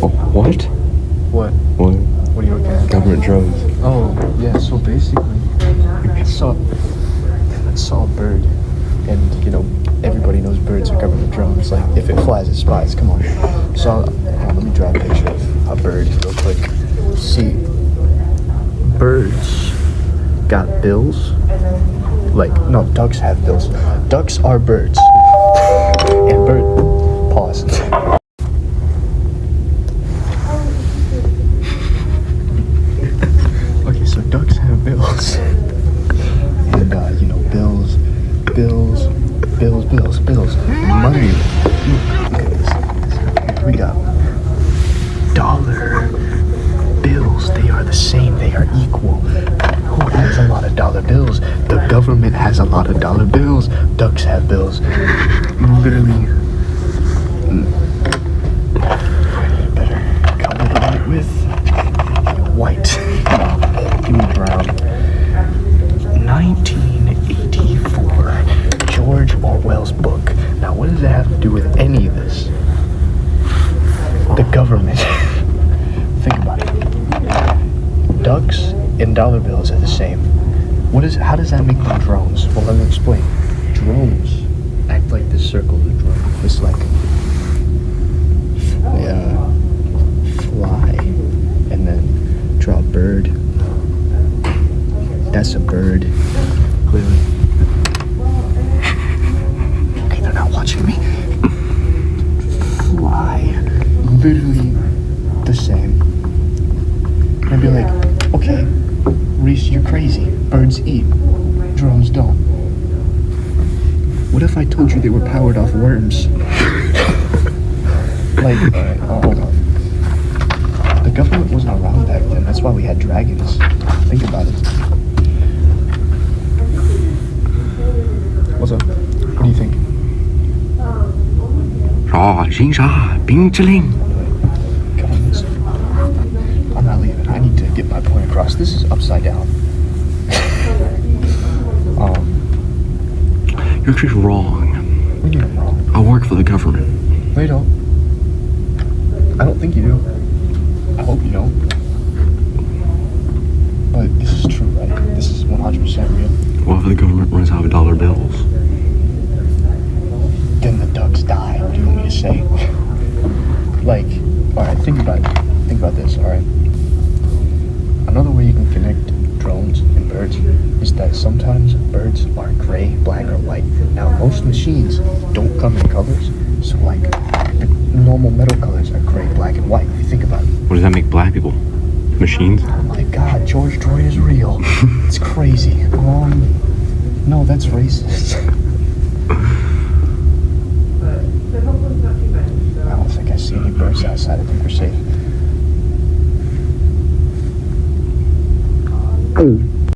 What? What? What? What are you looking at? Government drones. Oh, yeah, so basically, I saw a bird, and, you know, everybody knows birds are government drones. Like, if it flies, it spies. Come on. So, let me draw a picture of a bird real quick. See, birds got bills. Like, no, ducks have bills. Ducks are birds. And pause. Okay, so ducks have bills. And, you know, bills. Money. Look at this. We got dollar bills. They are the same. They are equal. Who has a lot of dollar bills? The government has a lot of dollar bills. Ducks have bills. Literally. Better color it with white. Give me brown. 1984. George Orwell's book. Now, what does that have to do with any of this? The government. Think about it. Ducks and dollar bills are the same. How does that make them drones? Well, let me explain. Drones act like this circle of a drone. It's like fly, and then draw a bird. That's a bird. Clearly. Okay, they're not watching me. Fly. Literally the same. I'd be like, okay, Reese, you're crazy. Birds eat. Drones don't. What if I told you they were powered off worms? Like, alright, hold on. The government wasn't around back then. That's why we had dragons. Think about it. What's up? What do you think? 炸金沙冰淇淋。 I'm not leaving. I need to get my point across. This is upside down. You're actually wrong. What do you mean wrong? I work for the government. No, you don't. I don't think you do. I hope you don't. But this is true, right? This is 100% real. What if the government runs out of dollar bills? Then the ducks die. What do you want me to say? Like, alright, think about it. Think about this, alright? Another way you can connect drones and birds is that sometimes birds are gray, black, or white. Now, most machines don't come in colors, so like the normal metal colors are gray, black, and white. If you think about it. What does that make black people? Machines? Oh my God, George Droid is real. It's crazy. No, that's racist. I don't think I see any birds outside. I think we're safe. Oh.